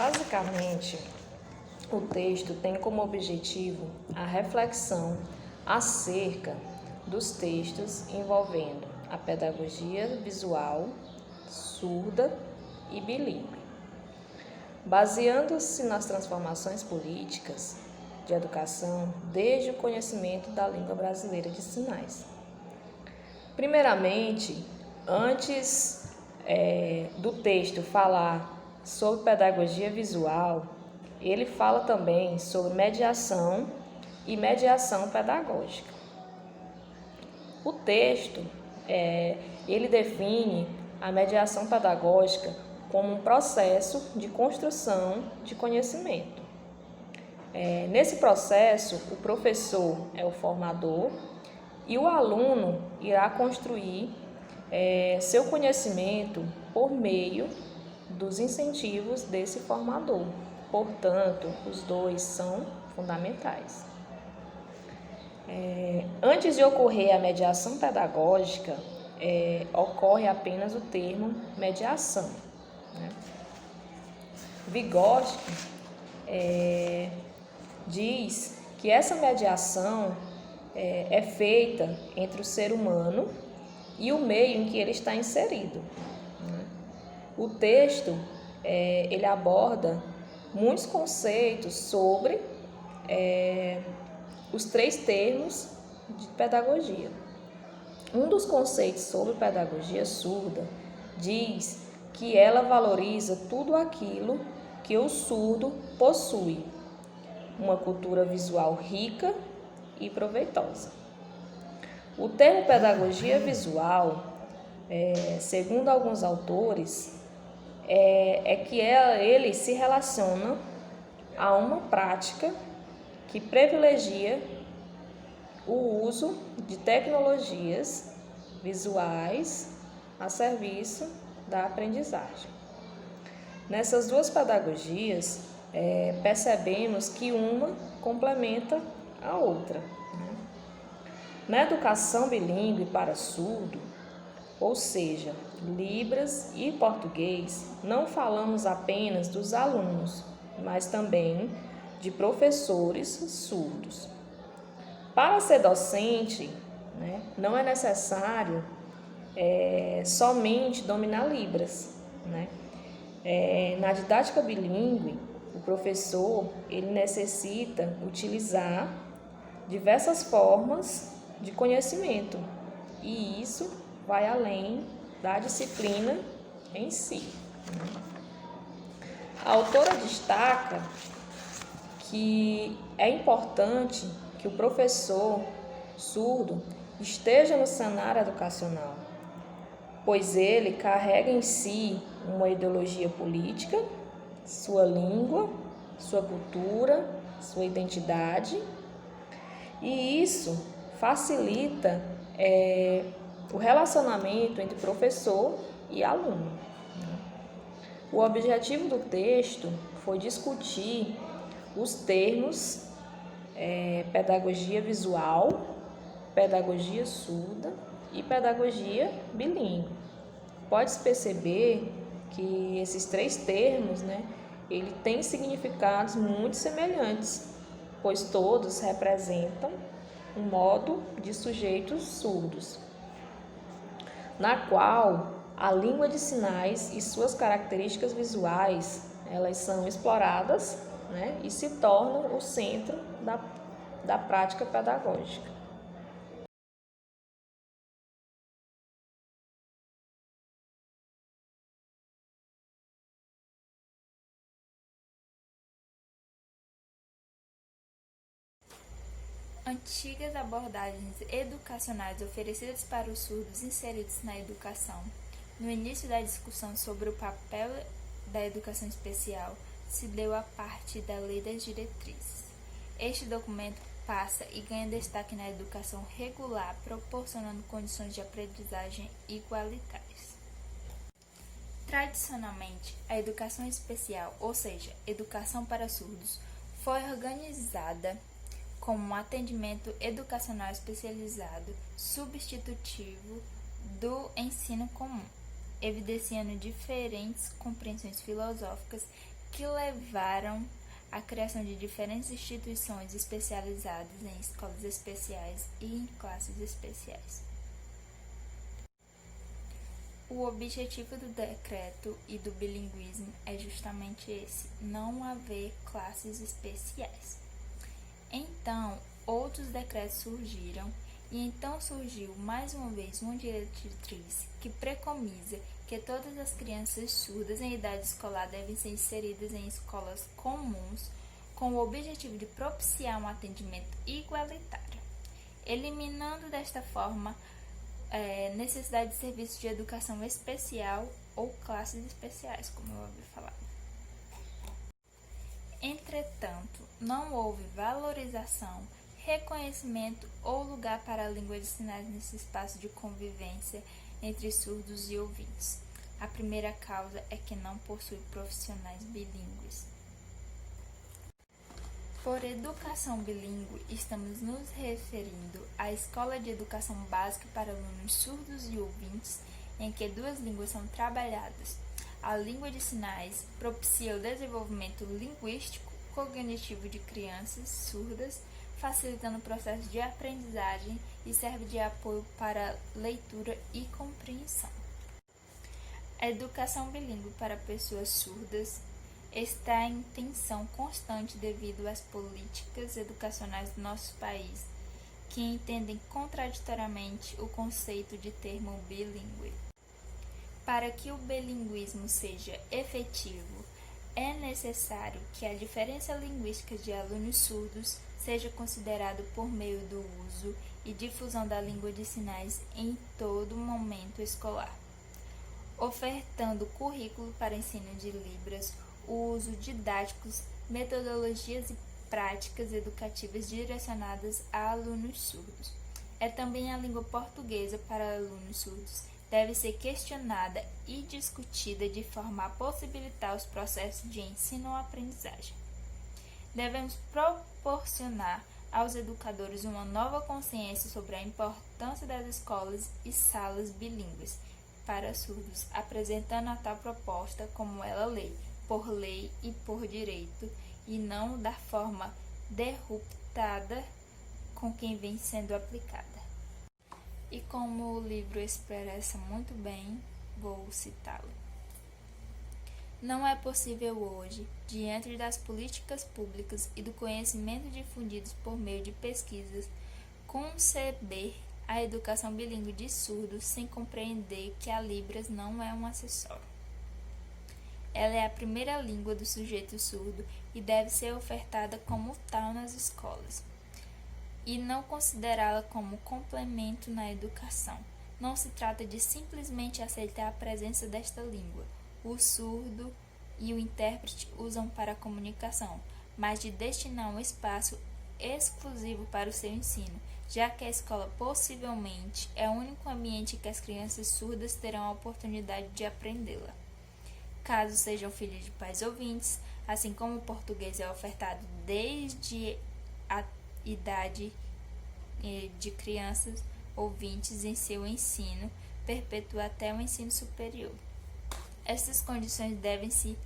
Basicamente, o texto tem como objetivo a reflexão acerca dos textos envolvendo a pedagogia visual, surda e bilíngue, baseando-se nas transformações políticas de educação desde o conhecimento da língua brasileira de sinais. Primeiramente, antes do texto falar sobre pedagogia visual, ele fala também sobre mediação e mediação pedagógica. O texto, ele define a mediação pedagógica como um processo de construção de conhecimento. Nesse processo, o professor é o formador e o aluno irá construir seu conhecimento por meio dos incentivos desse formador. Portanto, os dois são fundamentais. Antes de ocorrer a mediação pedagógica, ocorre apenas o termo mediação, né? Vygotsky diz que essa mediação é feita entre o ser humano e o meio em que ele está inserido, né? O texto ele aborda muitos conceitos sobre os 3 termos de pedagogia. Um dos conceitos sobre pedagogia surda diz que ela valoriza tudo aquilo que o surdo possui, uma cultura visual rica e proveitosa. O termo pedagogia visual, segundo alguns autores, que ele se relaciona a uma prática que privilegia o uso de tecnologias visuais a serviço da aprendizagem. Nessas duas pedagogias, percebemos que uma complementa a outra, né? Na educação bilíngue para surdo, ou seja, Libras e português, não falamos apenas dos alunos, mas também de professores surdos. Para ser docente, né, não é necessário somente dominar Libras, né? Na didática bilíngue, o professor ele necessita utilizar diversas formas de conhecimento, e isso vai além da disciplina em si. A autora destaca que é importante que o professor surdo esteja no cenário educacional, pois ele carrega em si uma ideologia política, sua língua, sua cultura, sua identidade, e isso facilita o relacionamento entre professor e aluno. O objetivo do texto foi discutir os termos pedagogia visual, pedagogia surda e pedagogia bilíngue. Pode-se perceber que esses 3 termos, né, ele tem significados muito semelhantes, pois todos representam um modo de sujeitos surdos, na qual a língua de sinais e suas características visuais elas são exploradas, né, e se tornam o centro da prática pedagógica. Antigas abordagens educacionais oferecidas para os surdos inseridos na educação. No início da discussão sobre o papel da educação especial, se deu a parte da Lei das Diretrizes. Este documento passa e ganha destaque na educação regular, proporcionando condições de aprendizagem igualitárias. Tradicionalmente, a educação especial, ou seja, educação para surdos, foi organizada como um atendimento educacional especializado, substitutivo do ensino comum, evidenciando diferentes compreensões filosóficas que levaram à criação de diferentes instituições especializadas em escolas especiais e em classes especiais. O objetivo do decreto e do bilinguismo é justamente esse: não haver classes especiais. Então, outros decretos surgiram e então surgiu mais uma vez uma diretriz que preconiza que todas as crianças surdas em idade escolar devem ser inseridas em escolas comuns com o objetivo de propiciar um atendimento igualitário, eliminando desta forma necessidade de serviços de educação especial ou classes especiais, como eu havia falado. Entretanto, não houve valorização, reconhecimento ou lugar para a língua de sinais nesse espaço de convivência entre surdos e ouvintes. A primeira causa é que não possui profissionais bilíngues. Por educação bilíngue, estamos nos referindo à escola de educação básica para alunos surdos e ouvintes, em que duas línguas são trabalhadas. A língua de sinais propicia o desenvolvimento linguístico cognitivo de crianças surdas, facilitando o processo de aprendizagem e serve de apoio para leitura e compreensão. A educação bilíngue para pessoas surdas está em tensão constante devido às políticas educacionais do nosso país, que entendem contraditoriamente o conceito de termo bilíngue. Para que o bilinguismo seja efetivo, é necessário que a diferença linguística de alunos surdos seja considerada por meio do uso e difusão da língua de sinais em todo momento escolar, ofertando currículo para ensino de Libras, o uso didáticos, metodologias e práticas educativas direcionadas a alunos surdos. É também a língua portuguesa para alunos surdos deve ser questionada e discutida de forma a possibilitar os processos de ensino ou aprendizagem. Devemos proporcionar aos educadores uma nova consciência sobre a importância das escolas e salas bilíngues para surdos, apresentando a tal proposta como ela por lei e por direito, e não da forma derrubada com quem vem sendo aplicada. E como o livro expressa muito bem, vou citá-lo. Não é possível hoje, diante das políticas públicas e do conhecimento difundidos por meio de pesquisas, conceber a educação bilíngue de surdos sem compreender que a Libras não é um acessório. Ela é a primeira língua do sujeito surdo e deve ser ofertada como tal nas escolas, e não considerá-la como complemento na educação. Não se trata de simplesmente aceitar a presença desta língua. O surdo e o intérprete usam para a comunicação, mas de destinar um espaço exclusivo para o seu ensino, já que a escola possivelmente é o único ambiente que as crianças surdas terão a oportunidade de aprendê-la. Caso sejam filhos de pais ouvintes, assim como o português é ofertado desde a idade de crianças ouvintes em seu ensino, perpetua até o ensino superior. Essas condições devem-se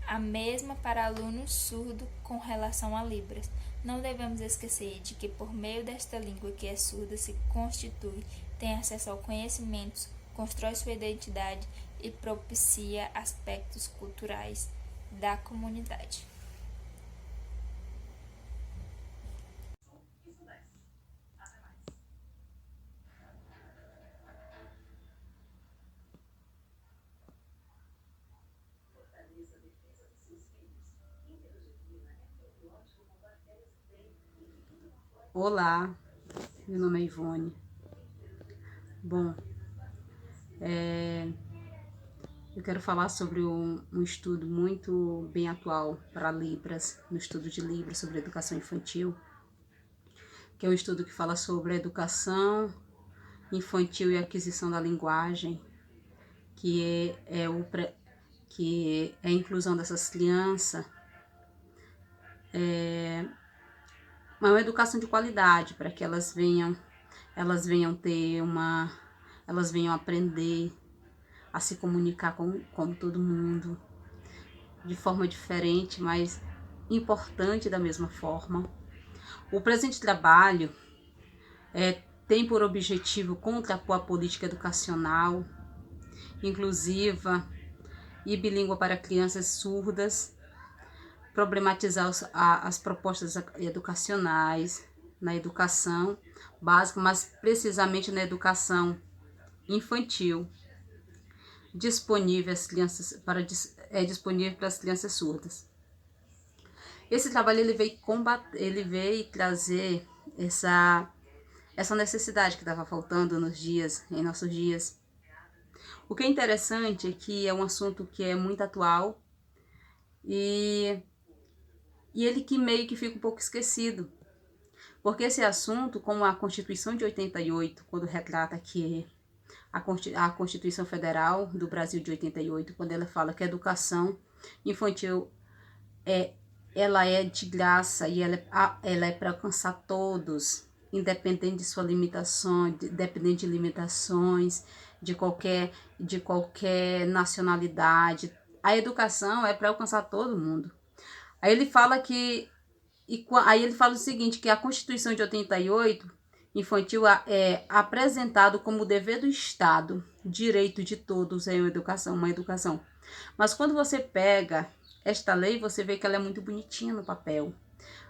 a mesma para alunos surdo com relação a Libras. Não devemos esquecer de que por meio desta língua que é surda se constitui, tem acesso ao conhecimento, constrói sua identidade e propicia aspectos culturais da comunidade. Olá, meu nome é Ivone. Bom, eu quero falar sobre um estudo muito bem atual para Libras, no estudo de Libras sobre educação infantil, que é um estudo que fala sobre a educação infantil e a aquisição da linguagem, que é a inclusão dessas crianças, uma educação de qualidade para que elas venham aprender a se comunicar com todo mundo, de forma diferente, mas importante da mesma forma. O presente trabalho tem por objetivo contrapor a política educacional inclusiva e bilíngue para crianças surdas, problematizar as propostas educacionais na educação básica, mas precisamente na educação infantil, disponível para as crianças surdas. Esse trabalho ele veio trazer essa necessidade que estava faltando em nossos dias. O que é interessante é que é um assunto que é muito atual e ele que meio que fica um pouco esquecido. Porque esse assunto, como a Constituição de 88, quando retrata que a Constituição Federal do Brasil de 88, quando ela fala que a educação infantil ela é de graça e ela é para alcançar todos, independente de sua limitação, independente de limitações, de qualquer nacionalidade. A educação é para alcançar todo mundo. Aí ele fala o seguinte, que a Constituição de 88 infantil é apresentado como dever do Estado, direito de todos em uma educação. Mas quando você pega esta lei, você vê que ela é muito bonitinha no papel,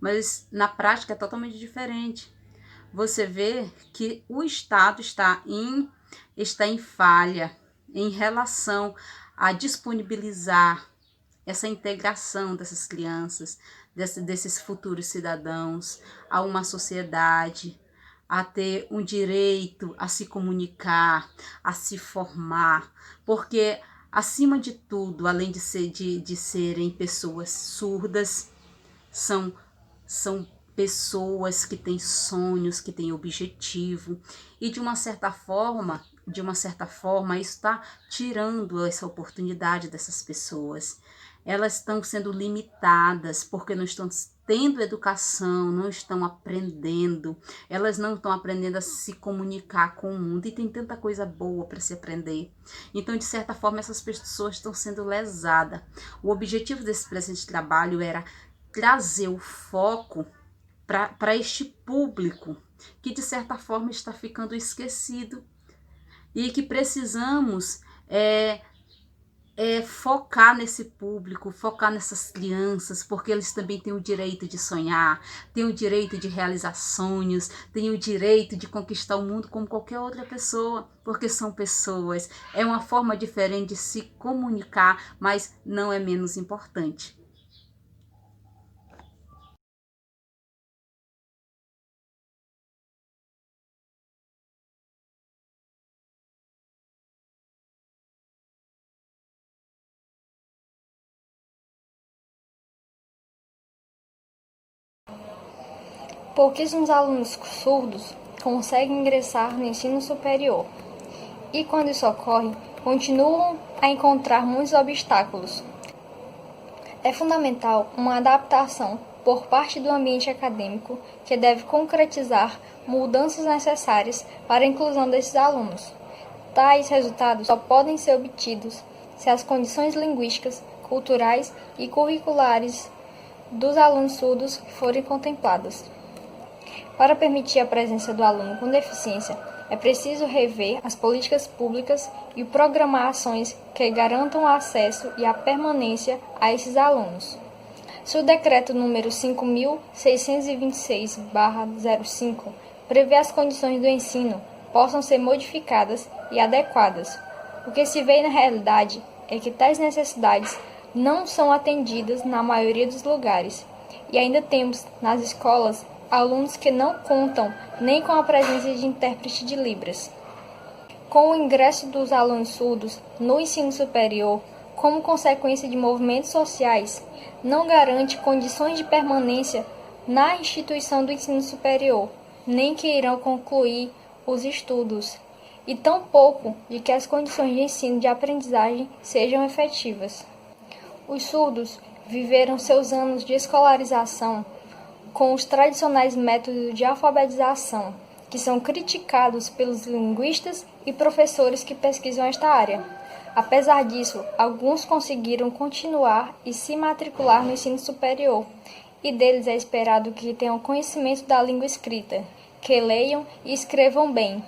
mas na prática é totalmente diferente. Você vê que o Estado está em falha em relação a disponibilizar essa integração dessas crianças, desses futuros cidadãos, a uma sociedade, a ter um direito a se comunicar, a se formar, porque acima de tudo, além de serem pessoas surdas, são pessoas que têm sonhos, que têm objetivo, e de uma certa forma, isso está tirando essa oportunidade dessas pessoas. Elas estão sendo limitadas porque não estão tendo educação, não estão aprendendo, elas não estão aprendendo a se comunicar com o mundo, e tem tanta coisa boa para se aprender. Então, de certa forma, essas pessoas estão sendo lesadas. O objetivo desse presente trabalho era trazer o foco para este público que, de certa forma, está ficando esquecido e que precisamos focar nesse público, focar nessas crianças, porque eles também têm o direito de sonhar, têm o direito de realizar sonhos, têm o direito de conquistar o mundo como qualquer outra pessoa, porque são pessoas. É uma forma diferente de se comunicar, mas não é menos importante. Pouquíssimos alunos surdos conseguem ingressar no ensino superior e, quando isso ocorre, continuam a encontrar muitos obstáculos. É fundamental uma adaptação por parte do ambiente acadêmico que deve concretizar mudanças necessárias para a inclusão desses alunos. Tais resultados só podem ser obtidos se as condições linguísticas, culturais e curriculares dos alunos surdos forem contempladas. Para permitir a presença do aluno com deficiência, é preciso rever as políticas públicas e programar ações que garantam o acesso e a permanência a esses alunos. Se o decreto número 5.626/05 prevê as condições do ensino possam ser modificadas e adequadas, o que se vê na realidade é que tais necessidades não são atendidas na maioria dos lugares, e ainda temos nas escolas alunos que não contam nem com a presença de intérprete de Libras. Com o ingresso dos alunos surdos no ensino superior, como consequência de movimentos sociais, não garante condições de permanência na instituição do ensino superior, nem que irão concluir os estudos, e tampouco de que as condições de ensino e de aprendizagem sejam efetivas. Os surdos viveram seus anos de escolarização com os tradicionais métodos de alfabetização, que são criticados pelos linguistas e professores que pesquisam esta área. Apesar disso, alguns conseguiram continuar e se matricular no ensino superior, e deles é esperado que tenham conhecimento da língua escrita, que leiam e escrevam bem.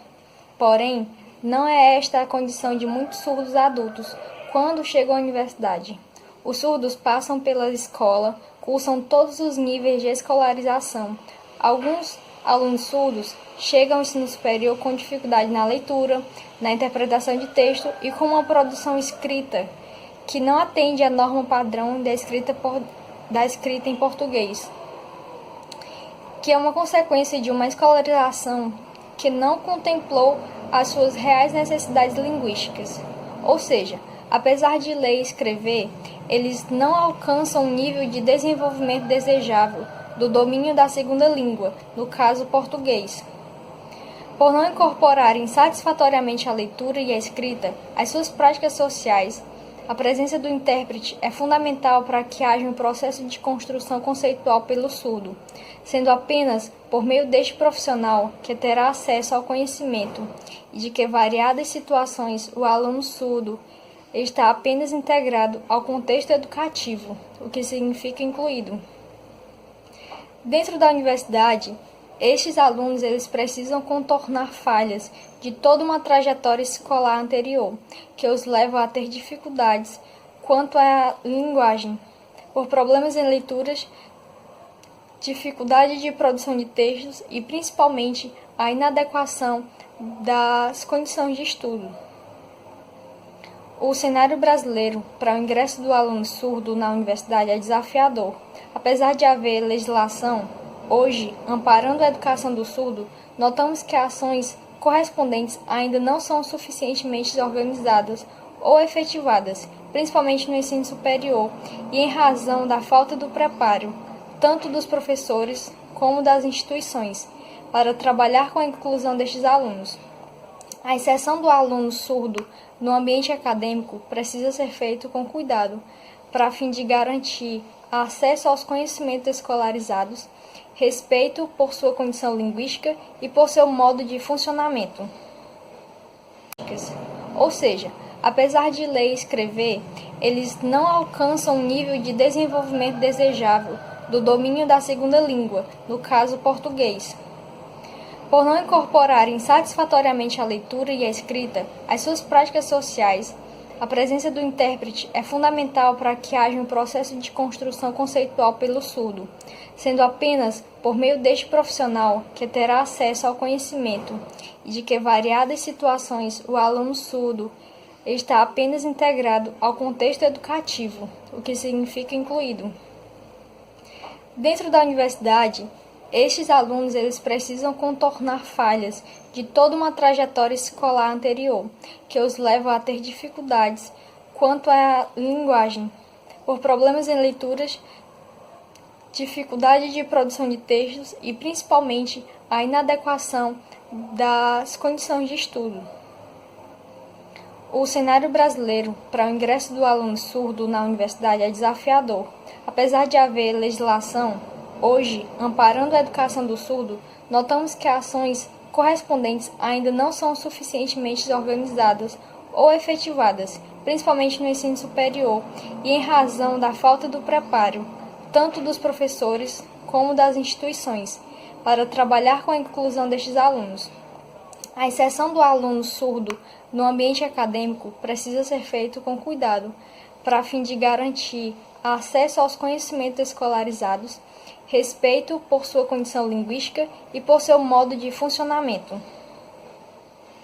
Porém, não é esta a condição de muitos surdos adultos quando chegam à universidade. Os surdos passam pela escola, cursam todos os níveis de escolarização. Alguns alunos surdos chegam ao ensino superior com dificuldade na leitura, na interpretação de texto e com uma produção escrita que não atende à norma padrão da escrita em português, que é uma consequência de uma escolarização que não contemplou as suas reais necessidades linguísticas. Ou seja, apesar de ler e escrever, eles não alcançam o nível de desenvolvimento desejável do domínio da segunda língua, no caso português. Por não incorporarem satisfatoriamente a leitura e a escrita às suas práticas sociais, a presença do intérprete é fundamental para que haja um processo de construção conceitual pelo surdo, sendo apenas por meio deste profissional que terá acesso ao conhecimento e de que variadas situações o aluno surdo está apenas integrado ao contexto educativo, o que significa incluído. Dentro da universidade, estes alunos eles precisam contornar falhas de toda uma trajetória escolar anterior, que os leva a ter dificuldades quanto à linguagem, por problemas em leituras, dificuldade de produção de textos e principalmente a inadequação das condições de estudo. O cenário brasileiro para o ingresso do aluno surdo na universidade é desafiador. Apesar de haver legislação, hoje, amparando a educação do surdo, notamos que ações correspondentes ainda não são suficientemente organizadas ou efetivadas, principalmente no ensino superior, e em razão da falta do preparo, tanto dos professores como das instituições, para trabalhar com a inclusão destes alunos. A inserção do aluno surdo no ambiente acadêmico precisa ser feito com cuidado, para fim de garantir acesso aos conhecimentos escolarizados, respeito por sua condição linguística e por seu modo de funcionamento. Ou seja, apesar de ler e escrever, eles não alcançam o nível de desenvolvimento desejável do domínio da segunda língua, no caso português. Por não incorporarem satisfatoriamente a leitura e a escrita às suas práticas sociais, a presença do intérprete é fundamental para que haja um processo de construção conceitual pelo surdo, sendo apenas por meio deste profissional que terá acesso ao conhecimento e de que variadas situações o aluno surdo está apenas integrado ao contexto educativo, o que significa incluído. Dentro da universidade, estes alunos eles precisam contornar falhas de toda uma trajetória escolar anterior, que os leva a ter dificuldades quanto à linguagem, por problemas em leituras, dificuldade de produção de textos e principalmente a inadequação das condições de estudo. O cenário brasileiro para o ingresso do aluno surdo na universidade é desafiador. Apesar de haver legislação, hoje, amparando a educação do surdo, notamos que ações correspondentes ainda não são suficientemente organizadas ou efetivadas, principalmente no ensino superior, e em razão da falta do preparo, tanto dos professores como das instituições, para trabalhar com a inclusão destes alunos. A inserção do aluno surdo no ambiente acadêmico precisa ser feito com cuidado, para fim de garantir acesso aos conhecimentos escolarizados, respeito por sua condição linguística e por seu modo de funcionamento.